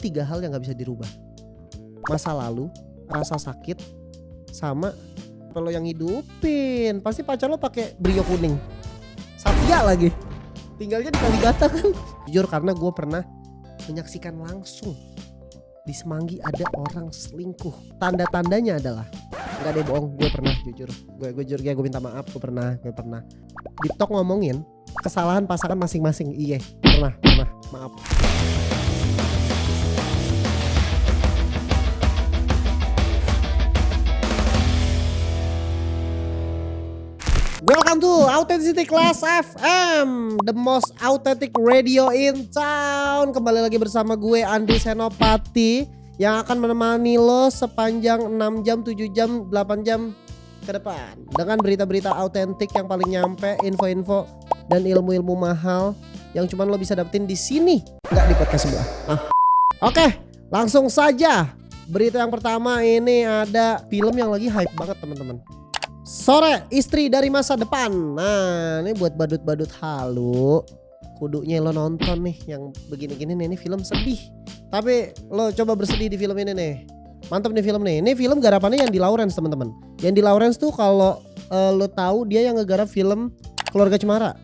3 hal yang gak bisa dirubah. Masa lalu, rasa sakit, sama kalau yang hidupin. Pasti pacar lo pakai Brio kuning, Satya lagi, tinggalnya di Kalibata kan. Jujur karena gue pernah menyaksikan langsung di Semanggi ada orang selingkuh. Tanda-tandanya adalah, nggak deh bohong, gue pernah jujur. Gue jujur ya, gue minta maaf, gue pernah. Di talk ngomongin kesalahan pasangan masing-masing. Iya, pernah, maaf. Welcome to Authenticity Class FM, the most authentic radio in town. Kembali lagi bersama gue Andri Senopati yang akan menemani lo sepanjang 6 jam, 7 jam, 8 jam ke depan dengan berita-berita autentik yang paling nyampe, info-info dan ilmu-ilmu mahal yang cuman lo bisa dapetin di sini, nggak di podcast sebelah. Oke, langsung saja. Berita yang pertama ini ada film yang lagi hype banget teman-teman. Sore, istri dari masa depan. Nah, ini buat badut-badut halu, kudunya lo nonton nih yang begini-gini nih. Ini film sedih, tapi lo coba bersedih di film ini nih. Mantap nih film nih. Ini film garapannya Yandi Lawrence teman-teman. Yandi Lawrence tuh kalau lo tahu dia yang ngegarap film Keluarga Cemara,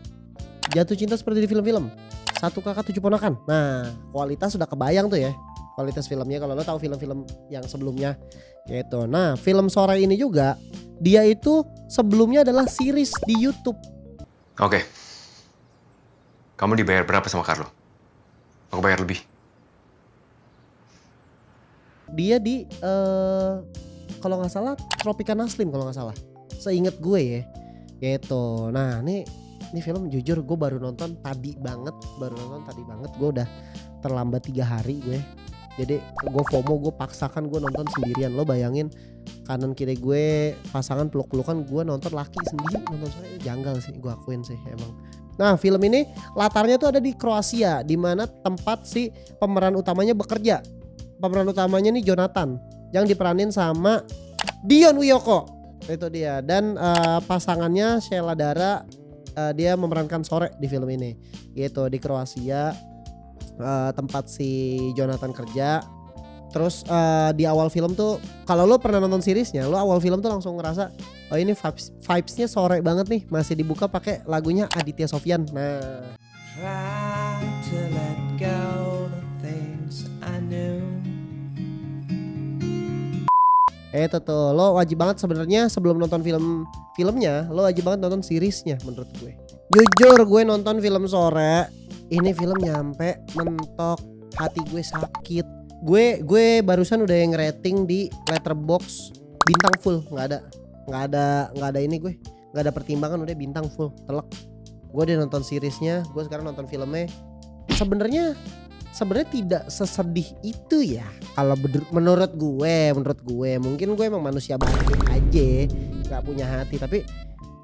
Jatuh Cinta Seperti di Film-film, Satu Kakak Tujuh Ponakan. Nah, kualitas sudah kebayang tuh ya, kualitas filmnya kalau lo tahu film-film yang sebelumnya gitu. Nah, film Sore ini juga dia itu sebelumnya adalah series di YouTube. Oke. Kamu dibayar berapa sama Carlo? Aku bayar lebih. Dia di kalau nggak salah Tropicana Slim kalau nggak salah. Seingat gue ya. Gitu. Nah, ini film jujur gue baru nonton tadi banget. Gue udah terlambat 3 hari gue. Jadi gue FOMO, gue paksakan gue nonton sendirian. Lo bayangin kanan kiri gue pasangan peluk-pelukan, gue nonton laki sendiri nonton Sore. Janggal sih, gue akuin sih emang. Nah, film ini latarnya tuh ada di Kroasia, di mana tempat si pemeran utamanya bekerja. Pemeran utamanya nih Jonathan yang diperanin sama Dion Wiyoko. Itu dia. Dan pasangannya Sheila Dara, dia memerankan Sore di film ini. Gitu, di Kroasia. Tempat si Jonathan kerja. Terus di awal film tuh kalau lo pernah nonton seriesnya, lo awal film tuh langsung ngerasa oh ini vibesnya Sore banget nih. Masih dibuka pakai lagunya Aditya Sofyan. Nah, try to let go the things I knew. Itu tuh lo wajib banget sebenarnya sebelum nonton filmnya, lo wajib banget nonton seriesnya menurut gue. Jujur gue nonton film Sore, ini film nyampe mentok, hati gue sakit. Gue barusan udah yang rating di Letterboxd bintang full, nggak ada ini, gue nggak ada pertimbangan, udah bintang full telak. Gue udah nonton seriesnya, gue sekarang nonton filmnya. Sebenarnya tidak sesedih itu ya kalau menurut gue mungkin gue emang manusia batu aja, nggak punya hati. Tapi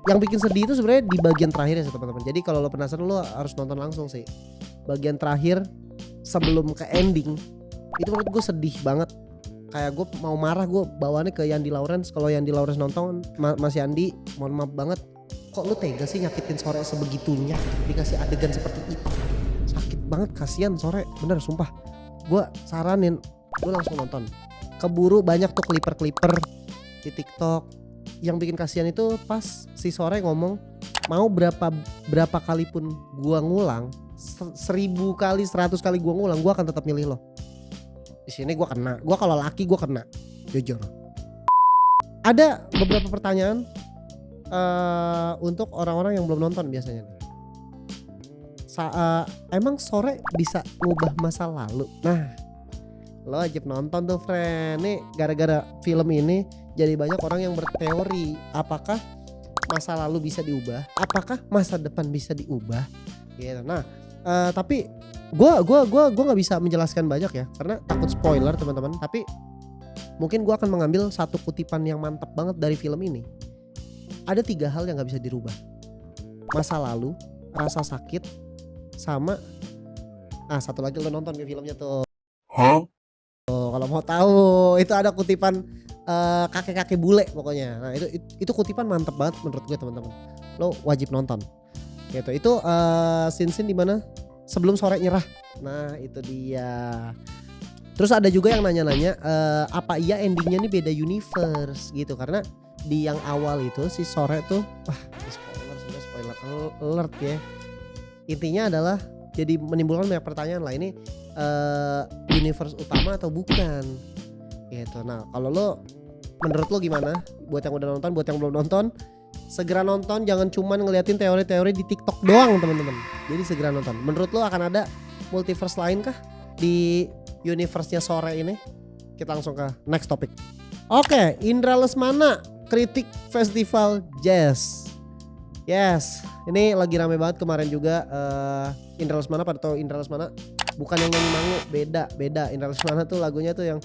yang bikin sedih itu sebenarnya di bagian terakhir ya teman-teman. Jadi kalau lo penasaran lo harus nonton langsung sih. Bagian terakhir sebelum ke ending itu menurut gue sedih banget. Kayak gue mau marah, gue bawaannya ke Yandi Lawrence. Kalau Yandi Lawrence nonton, Mas Yandi, mohon maaf banget, kok lu tega sih nyakitin Sore sebegitunya, dikasih adegan seperti itu. Sakit banget, kasihan Sore, bener sumpah. Gue saranin, gue langsung nonton. Keburu banyak tuh kliper-kliper di TikTok. Yang bikin kasihan itu pas si Sore ngomong, mau berapa kali pun gue ngulang, 1000 kali, 100 kali gue ngulang, gue akan tetap milih lo. Di sini gue kena, gue kalau laki gue kena, jujur. Ada beberapa pertanyaan untuk orang-orang yang belum nonton biasanya. Emang Sore bisa ngubah masa lalu? Nah, lo wajib nonton tuh friend. Nih gara-gara film ini jadi banyak orang yang berteori apakah masa lalu bisa diubah, apakah masa depan bisa diubah gitu. Nah, tapi gue nggak bisa menjelaskan banyak ya karena takut spoiler teman-teman. Tapi mungkin gue akan mengambil satu kutipan yang mantap banget dari film ini. Ada 3 hal yang nggak bisa dirubah: masa lalu, rasa sakit, sama satu lagi. Lo nonton ke filmnya tuh. Kalau mau tahu itu ada kutipan kakek-kakek bule pokoknya. Nah itu kutipan mantep banget menurut gue teman-teman. Lo wajib nonton. Gitu. Itu scene-scene dimana sebelum Sore nyerah. Nah itu dia. Terus ada juga yang nanya-nanya apa iya endingnya nih beda universe gitu, karena di yang awal itu si Sore tuh sebenarnya spoiler alert ya. Intinya adalah jadi menimbulkan banyak pertanyaan lah, ini universe utama atau bukan gitu. Nah kalau lo, menurut lo gimana? Buat yang udah nonton, buat yang belum nonton, segera nonton, jangan cuman ngeliatin teori-teori di TikTok doang teman-teman. Jadi segera nonton. Menurut lo akan ada multiverse lain kah di universe-nya Sore ini? Kita langsung ke next topic. Oke, Indra Lesmana kritik festival jazz. Yes, ini lagi rame banget kemarin juga. Indra Lesmana, pada tahu Indra Lesmana? Bukan yang nyanyi Mangu, beda. Indra Lesmana tuh lagunya tuh yang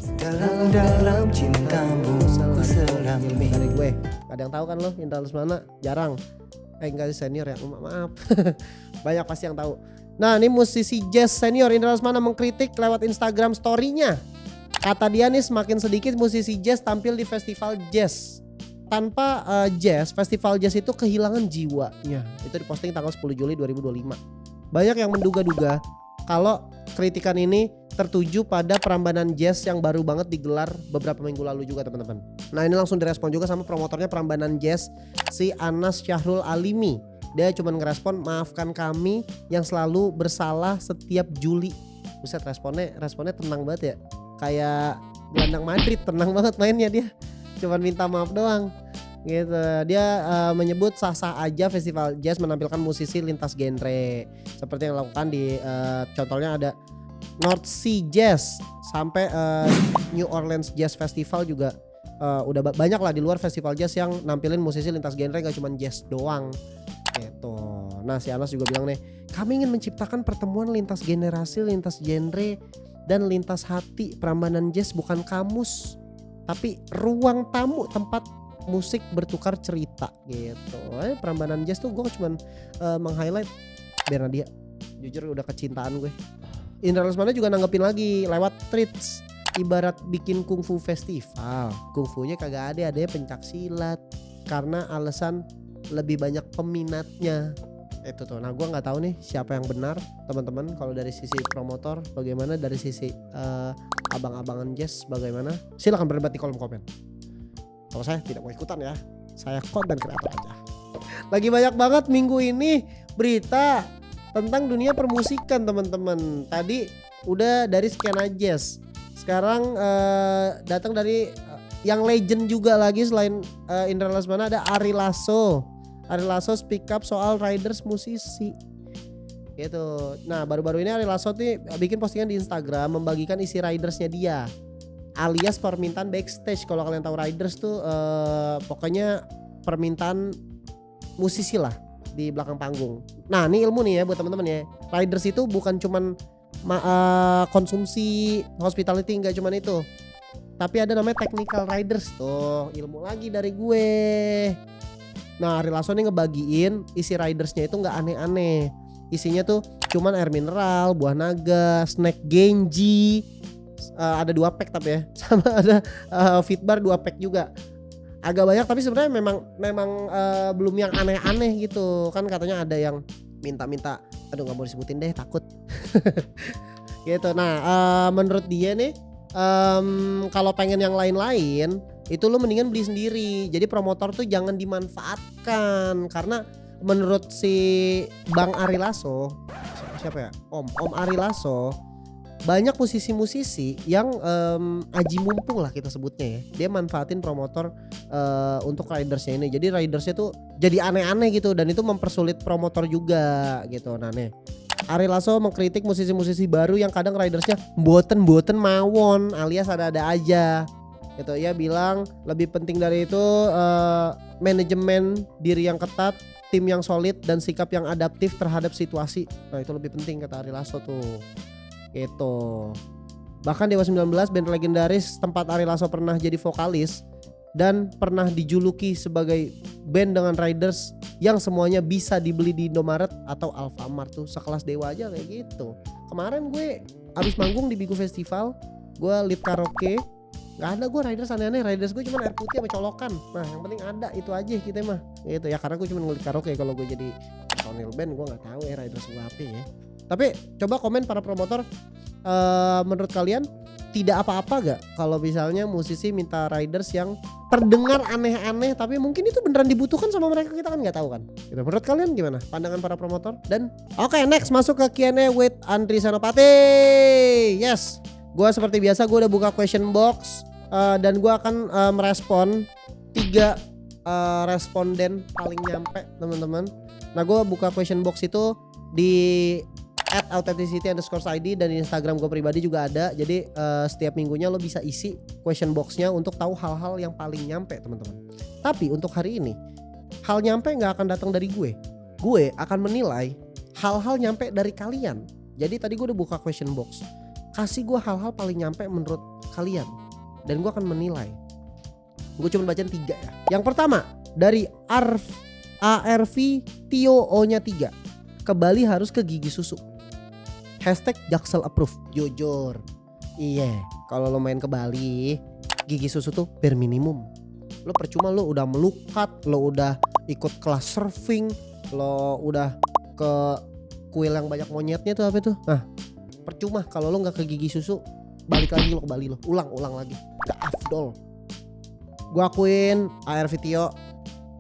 dalam cintamu selami. Dari gue, gak ada yang tahu kan lo Indra Lesmana? Jarang. Enggak senior ya, maaf. Banyak pasti yang tahu. Nah ini musisi jazz senior Indra Lesmana mengkritik lewat Instagram story-nya. Kata dia nih, semakin sedikit musisi jazz tampil di festival jazz. Tanpa jazz, festival jazz itu kehilangan jiwanya. Itu diposting tanggal 10 Juli 2025. Banyak yang menduga-duga kalau kritikan ini tertuju pada Prambanan Jazz yang baru banget digelar beberapa minggu lalu juga teman-teman. Nah ini langsung direspon juga sama promotornya Prambanan Jazz, si Anas Syahrul Alimi. Dia cuma ngerespon, maafkan kami yang selalu bersalah setiap Juli. Buset, responnya tenang banget ya. Kayak gelandang Madrid, tenang banget mainnya dia. Cuman minta maaf doang. Gitu. Dia menyebut sah-sah aja festival jazz menampilkan musisi lintas genre. Seperti yang dilakukan di contohnya ada North Sea Jazz sampai New Orleans Jazz Festival juga. Udah banyak lah di luar festival jazz yang nampilin musisi lintas genre, gak cuma jazz doang gitu. Nah si Anas juga bilang nih, kami ingin menciptakan pertemuan lintas generasi, lintas genre, dan lintas hati. Prambanan Jazz bukan kamus, tapi ruang tamu tempat musik bertukar cerita gitu. Prambanan Jazz tuh gue cuman meng-highlight Bernadia. Jujur udah kecintaan gue. Indra Lesmana juga nanggepin lagi lewat tweets. Ibarat bikin kungfu festival, kungfunya kagak ada, adanya pencak silat karena alasan lebih banyak peminatnya. Itu tuh. Nah gue nggak tahu nih siapa yang benar teman-teman. Kalau dari sisi promotor bagaimana, dari sisi abang-abangan jazz bagaimana? Silakan berdebat di kolom komen. Kalau saya tidak mau ikutan ya, saya konten kreator aja. Lagi banyak banget minggu ini berita tentang dunia permusikan teman-teman. Tadi udah dari skena jazz. Sekarang datang dari yang legend juga lagi selain Indra Lesmana, ada Ari Lasso. Ari Lasso speak up soal riders musisi. Gitu. Nah baru-baru ini Ari Lasso tuh bikin postingan di Instagram membagikan isi ridersnya dia. Alias permintaan backstage. Kalau kalian tahu riders tuh pokoknya permintaan musisi lah di belakang panggung. Nah ini ilmu nih ya buat teman-teman ya. Riders itu bukan cuman konsumsi hospitality, nggak cuman itu, tapi ada namanya technical riders. Tuh ilmu lagi dari gue. Nah Ari Lasso nih ngebagiin isi ridersnya itu nggak aneh-aneh. Isinya tuh cuman air mineral, buah naga, snack Genji, ada 2 pack tapi ya, sama ada Fitbar 2 pack juga. Agak banyak tapi sebenarnya memang belum yang aneh-aneh gitu. Kan katanya ada yang minta-minta, aduh nggak mau disebutin deh takut. Gitu. Nah menurut dia nih kalau pengen yang lain-lain itu lu mendingan beli sendiri. Jadi promotor tuh jangan dimanfaatkan, karena menurut si Bang Ari Lasso, siapa ya, Om Ari Lasso, banyak musisi-musisi yang aji mumpung lah kita sebutnya ya. Dia manfaatin promotor untuk ridersnya ini. Jadi ridersnya tuh jadi aneh-aneh gitu, dan itu mempersulit promotor juga gitu. Nah nih Ari Lasso mengkritik musisi-musisi baru yang kadang ridersnya mboten mawon alias ada-ada aja gitu. Ia bilang lebih penting dari itu manajemen diri yang ketat, tim yang solid, dan sikap yang adaptif terhadap situasi. Nah itu lebih penting kata Ari Lasso tuh gitu. Bahkan Dewa 19, band legendaris tempat Ari Lasso pernah jadi vokalis dan pernah dijuluki sebagai band dengan riders yang semuanya bisa dibeli di Indomaret atau Alfamart. Tuh sekelas Dewa aja kayak gitu. Kemarin gue abis manggung di Bigu Festival, gue lead karaoke, gak ada gue riders aneh-aneh. Riders gue cuma air putih sama colokan. Nah yang penting ada itu aja kita mah gitu ya, karena gue cuma ngelit karaoke. Kalau gue jadi personil band gue gak tahu ya riders gue apa ya. Tapi coba komen para promotor, menurut kalian tidak apa-apa gak kalau misalnya musisi minta riders yang terdengar aneh-aneh tapi mungkin itu beneran dibutuhkan sama mereka, kita kan nggak tahu kan. Gitu. Menurut kalian gimana pandangan para promotor? Dan oke, next masuk ke Q&A with Andri Senopati. Yes, gue seperti biasa gue udah buka question box dan gue akan merespon 3 responden paling nyampe teman-teman. Nah gue buka question box itu di @authenticity_id dan di Instagram gue pribadi juga ada. Jadi setiap minggunya lo bisa isi question boxnya untuk tahu hal-hal yang paling nyampe teman-teman. Tapi untuk hari ini hal nyampe nggak akan datang dari gue. Gue akan menilai hal-hal nyampe dari kalian. Jadi tadi gue udah buka question box. Kasih gue hal-hal paling nyampe menurut kalian dan gue akan menilai. Gue cuma bacain 3 ya. Yang pertama dari ARV Tio O-nya 3. Ke Bali harus ke gigi susu. #Jaksel approve. Jujur. Iya, kalau lo main ke Bali, gigi susu tuh bare minimum. Lo percuma lo udah melukat, lo udah ikut kelas surfing, lo udah ke kuil yang banyak monyetnya tuh apa itu. Nah, percuma kalau lo nggak ke gigi susu, balik lagi lo ke Bali lo, ulang lagi. Gak afdol. Gua akuin ARV Tio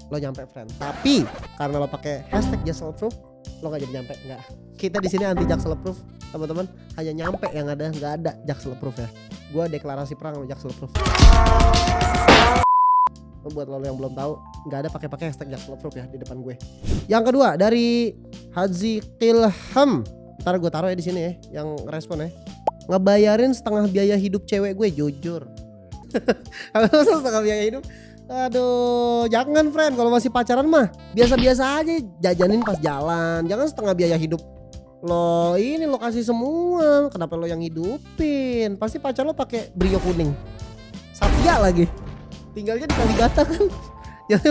lo nyampe friend. Tapi karena lo pakai #Jaksel approve, lo gak jadi nyampe. Enggak, kita di sini anti Jaksel approve teman-teman, hanya nyampe yang ada, nggak ada Jaksel approve ya. Gue deklarasi perang sama Jaksel approve. Buat lo yang belum tahu, nggak ada pakai #Jaksel approve ya di depan gue. Yang kedua dari Haji Kilham, ntar gue taruh ya di sini ya, yang respon ya. Ngebayarin setengah biaya hidup cewek gue, jujur. Setengah biaya hidup. Aduh, jangan friend, kalau masih pacaran mah biasa-biasa aja, jajanin pas jalan. Jangan setengah biaya hidup. Lo ini lo kasih semua, kenapa lo yang hidupin? Pasti pacar lo pakai Brio kuning. Satya lagi. Tinggalnya di Kalibata kan. Jadi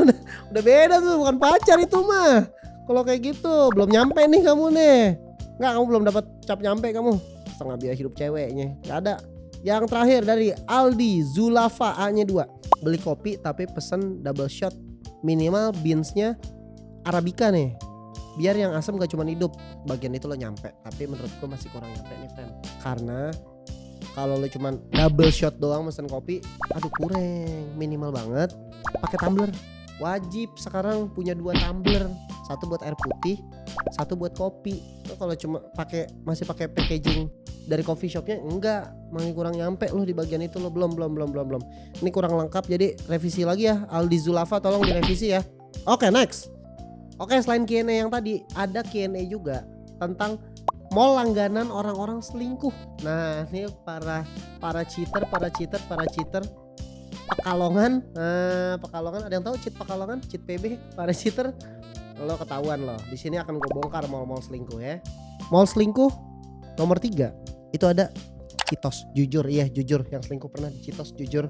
udah beda tuh, bukan pacar itu mah. Kalau kayak gitu, belum nyampe nih kamu nih. Enggak, kamu belum dapat cap nyampe kamu. Setengah biaya hidup ceweknya. Enggak ada. Yang terakhir dari Aldi Zulafa A-nya 2. Beli kopi tapi pesen double shot. Minimal beansnya Arabica nih. Biar yang asam gak cuma hidup. Bagian itu lo nyampe. Tapi menurut gue masih kurang nyampe nih friend. Karena kalau lo cuma double shot doang mesen kopi, aduh kurang. Minimal banget. Pakai tumbler. Wajib sekarang punya 2 tumbler. Satu buat air putih, satu buat kopi. Lo kalau cuma masih pakai packaging dari coffee shopnya, enggak, masih kurang nyampe lo di bagian itu lo. Belum. Ini kurang lengkap, jadi revisi lagi ya Aldi Zulafa, tolong direvisi ya. Oke, next. Oke, selain Q&A yang tadi, ada Q&A juga tentang mall langganan orang-orang selingkuh. Nah, ini para cheater Pekalongan. Nah, Pekalongan, ada yang tahu cheat Pekalongan, cheat PB, para cheater. Lo ketahuan lo. Di sini akan gue bongkar mall-mall selingkuh ya. Mall selingkuh nomor 3 itu ada Citos. Jujur, iya jujur, yang selingkuh pernah di Citos, jujur.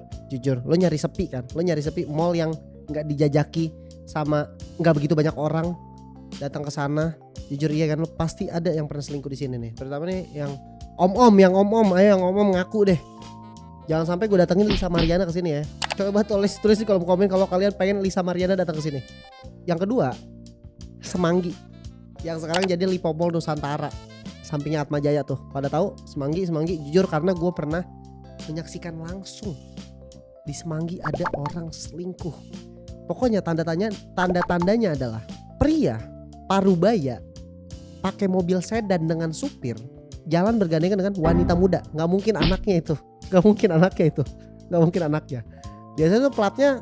Lo nyari sepi kan? Lo nyari sepi, mall yang nggak dijajaki sama nggak begitu banyak orang datang ke sana. Jujur iya kan, lo pasti ada yang pernah selingkuh di sini nih. Terutama nih yang om-om, ayo yang om-om ngaku deh. Jangan sampai gue datengin Lisa Mariana ke sini ya. Coba tulis di kolom komen kalau kalian pengen Lisa Mariana datang ke sini. Yang kedua, Semanggi yang sekarang jadi Lipo Mall Nusantara, sampingnya Atma Jaya tuh. Pada tahu Semanggi jujur karena gue pernah menyaksikan langsung di Semanggi ada orang selingkuh. Pokoknya tanda-tandanya adalah pria parubaya pakai mobil sedan dengan supir jalan bergandengan dengan wanita muda. Nggak mungkin anaknya itu. Biasanya tuh platnya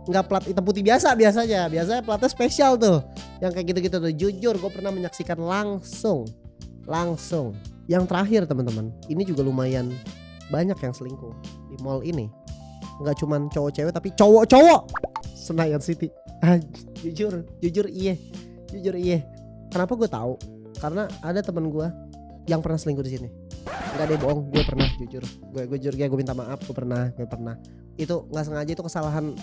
nggak plat hitam putih biasa biasanya platnya spesial tuh yang kayak gitu-gitu tuh. Jujur gue pernah menyaksikan langsung. Yang terakhir teman-teman, ini juga lumayan banyak yang selingkuh di mall ini. Nggak cuman cowok cewek tapi cowok Senayan City. Jujur iya. Kenapa gue tahu? Karena ada teman gue yang pernah selingkuh di sini. Nggak deh, bohong, gue pernah. Jujur gue minta maaf, gue pernah. Itu nggak sengaja, itu kesalahan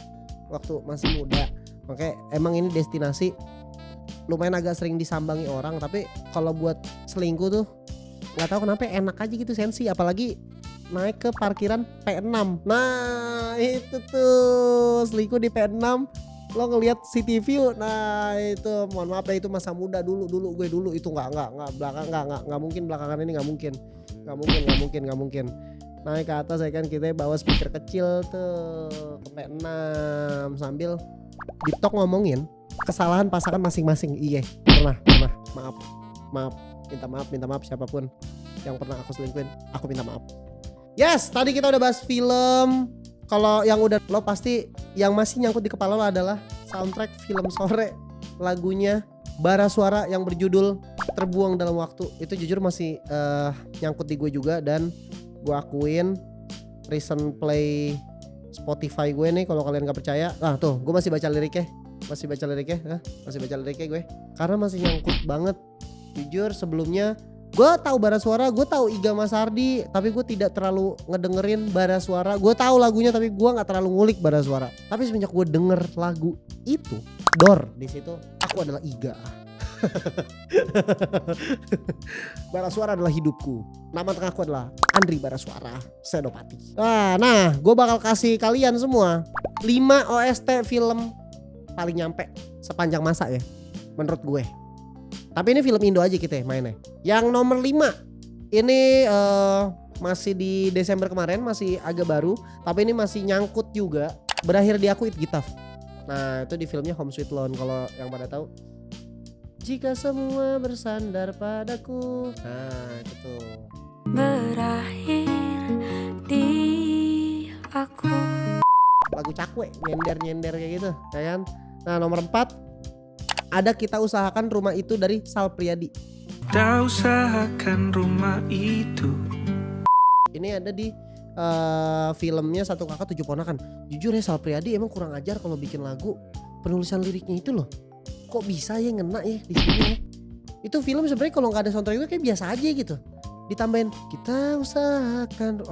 waktu masih muda. Makanya emang ini destinasi lumayan agak sering disambangi orang. Tapi kalau buat selingkuh tuh nggak tahu kenapa enak aja gitu, sensi. Apalagi naik ke parkiran P6. Nah itu tuh selingkuh di P6. Lo ngelihat city view. Nah itu mohon maaf ya, itu masa muda dulu gue itu nggak mungkin belakangan ini nggak Nggak mungkin. Naik ke atas ya kan, kita bawa speaker kecil tuh ke P6 sambil Deep Talk ngomongin kesalahan pasangan masing-masing. Iya, pernah. Maaf. Minta maaf siapapun yang pernah aku selingkuhin. Aku minta maaf. Yes, tadi kita udah bahas film. Kalau yang udah lo pasti yang masih nyangkut di kepala lo adalah soundtrack film Sore, lagunya Bara Suara yang berjudul Terbuang Dalam Waktu. Itu jujur masih nyangkut di gue juga, dan gue akuin recent play Spotify gue nih, kalau kalian gak percaya, tuh gue masih baca liriknya gue, karena masih nyangkut banget. Jujur sebelumnya gue tahu Bara Suara, gue tahu Iga Masardi, tapi gue tidak terlalu ngedengerin Bara Suara. Gue tahu lagunya tapi gue nggak terlalu ngulik Bara Suara. Tapi semenjak gue denger lagu itu, di situ aku adalah Iga. Bara Suara adalah hidupku. Nama tengahku adalah Andri Bara Suara Senopati. Nah, gue bakal kasih kalian semua 5 OST film paling nyampe sepanjang masa ya, menurut gue. Tapi ini film Indo aja kita mainnya. Yang nomor 5 ini masih di Desember kemarin, masih agak baru, tapi ini masih nyangkut juga. Berakhir di Aku It Gitaf. Nah, itu di filmnya Home Sweet Loan, kalau yang pada tahu. Jika semua bersandar padaku. Nah, itu. Berakhir di aku. Lagu cakwe, nyender kayak gitu, ya kan? Nah, nomor 4 ada Kita Usahakan Rumah Itu dari Sal Priadi. Kita usahakan rumah itu. Ini ada di filmnya Satu Kakak Tujuh Ponakan. Jujur ya, Sal Priadi emang kurang ajar kalau bikin lagu. Penulisan liriknya itu loh, kok bisa ya ngena ya di sini ya. Itu film sebenarnya kalau nggak ada soundtracknya kayak biasa aja gitu. Ditambahin Kita Usahakan,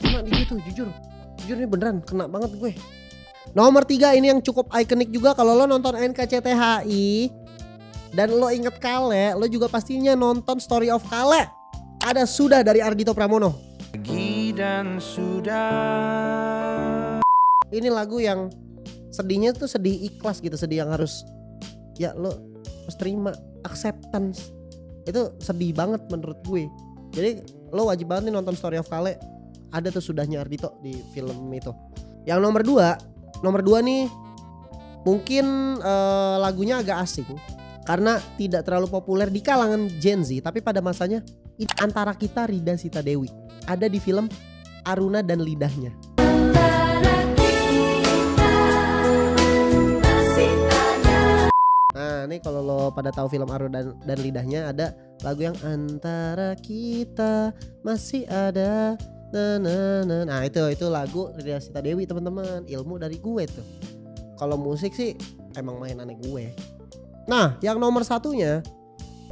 kena di gitu. Jujur ini beneran kena banget gue. Nomor 3 ini yang cukup ikonik juga, kalau lo nonton NKCTHI dan lo inget Kale, lo juga pastinya nonton Story of Kale. Ada Sudah dari Ardhito Pramono. Pergi dan sudah. Ini lagu yang sedihnya tuh sedih ikhlas gitu, sedih yang harus ya lo harus terima, acceptance. Itu sedih banget menurut gue. Jadi lo wajib banget nih nonton Story of Kale. Ada tuh Sudahnya Ardhito di film itu. Yang nomor 2 nih mungkin lagunya agak asing karena tidak terlalu populer di kalangan Gen Z, tapi pada masanya Antara Kita Rida Sita Dewi ada di film Aruna dan Lidahnya. Nah, ini kalau lo pada tahu film Aruna dan Lidahnya, ada lagu yang Antara Kita Masih Ada. Nah, itu lagu Rida Sita Dewi, teman-teman. Ilmu dari gue tuh. Kalau musik sih emang mainannya gue. Nah, yang nomor 1-nya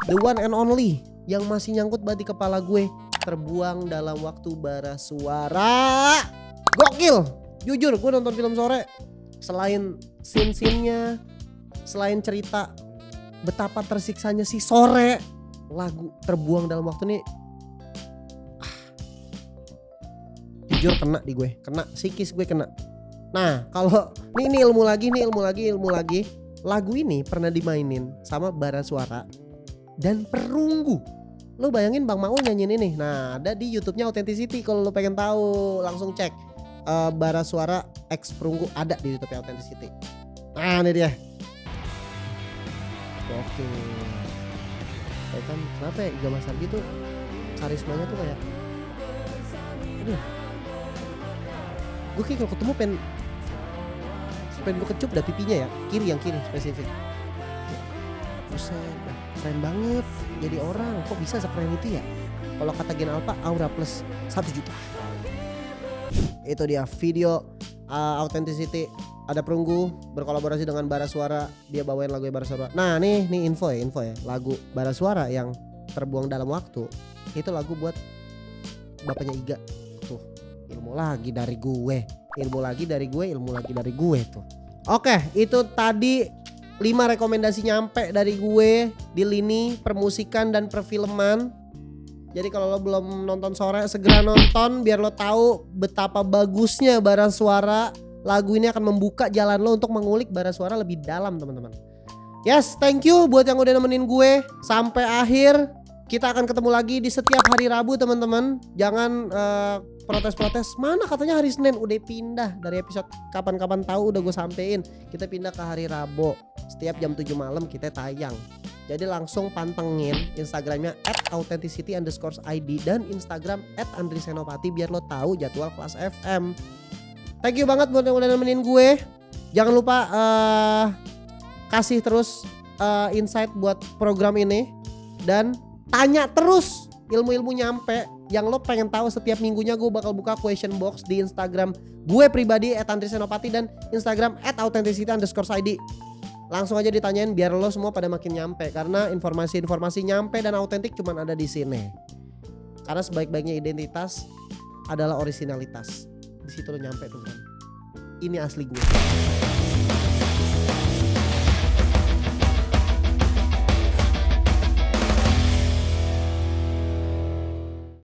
The One and Only yang masih nyangkut banget di kepala gue, Terbuang Dalam Waktu Bara Suara. Gokil. Jujur gue nonton film Sore, selain scene-scene-nya, selain cerita betapa tersiksanya si Sore, lagu Terbuang Dalam Waktu nih jujur kena di gue, kena psikis gue kena. Nah, kalau ini ilmu lagi. Lagu ini pernah dimainin sama Bara Suara dan Perunggu. Lo bayangin Bang Maul nyanyiin ini. Nah, ada di YouTube-nya Authenticity, kalau lo pengen tahu langsung cek. Bara Suara X Perunggu ada di YouTube-nya Authenticity. Nah, ini dia. Oke. Kayak kan kenapa ya Iga Masardi tuh karismanya tuh kayak, aduh, gue kayak kalau ketemu pengen gue kecup dah pipinya ya, yang kiri spesifik. Buset, keren banget jadi orang, kok bisa sekeren itu ya. Kalau kata Gen Alpha, aura plus 1 juta. Itu dia video Authenticity, ada Perunggu berkolaborasi dengan Bara Suara, dia bawain lagu Bara Suara. Nah, nih info ya, lagu Bara Suara yang Terbuang Dalam Waktu itu lagu buat bapaknya Iga. Tuh, ilmu lagi dari gue tuh. Oke, itu tadi 5 rekomendasi nyampe dari gue di lini permusikan dan perfilman. Jadi kalau lo belum nonton Sore, segera nonton biar lo tahu betapa bagusnya Bara Suara. Lagu ini akan membuka jalan lo untuk mengulik Bara Suara lebih dalam, teman-teman. Yes, thank you buat yang udah nemenin gue sampai akhir. Kita akan ketemu lagi di setiap hari Rabu teman-teman. Jangan protes-protes. Mana katanya hari Senin, udah pindah dari episode kapan-kapan tahu udah gue sampein. Kita pindah ke hari Rabu. Setiap jam 7 malam kita tayang. Jadi langsung pantengin Instagramnya @authenticity_id dan Instagram @andrisenopati biar lo tahu jadwal Kelas FM. Thank you banget buat yang udah nemenin gue. Jangan lupa kasih terus insight buat program ini dan tanya terus ilmu-ilmu nyampe yang lo pengen tahu. Setiap minggunya gue bakal buka question box di Instagram gue pribadi @andrisenopati dan Instagram @authenticity_id. Langsung aja ditanyain biar lo semua pada makin nyampe, karena informasi-informasi nyampe dan autentik cuman ada di sini. Karena sebaik-baiknya identitas adalah originalitas. Di situ lo nyampe tuh kan. Ini asli gue.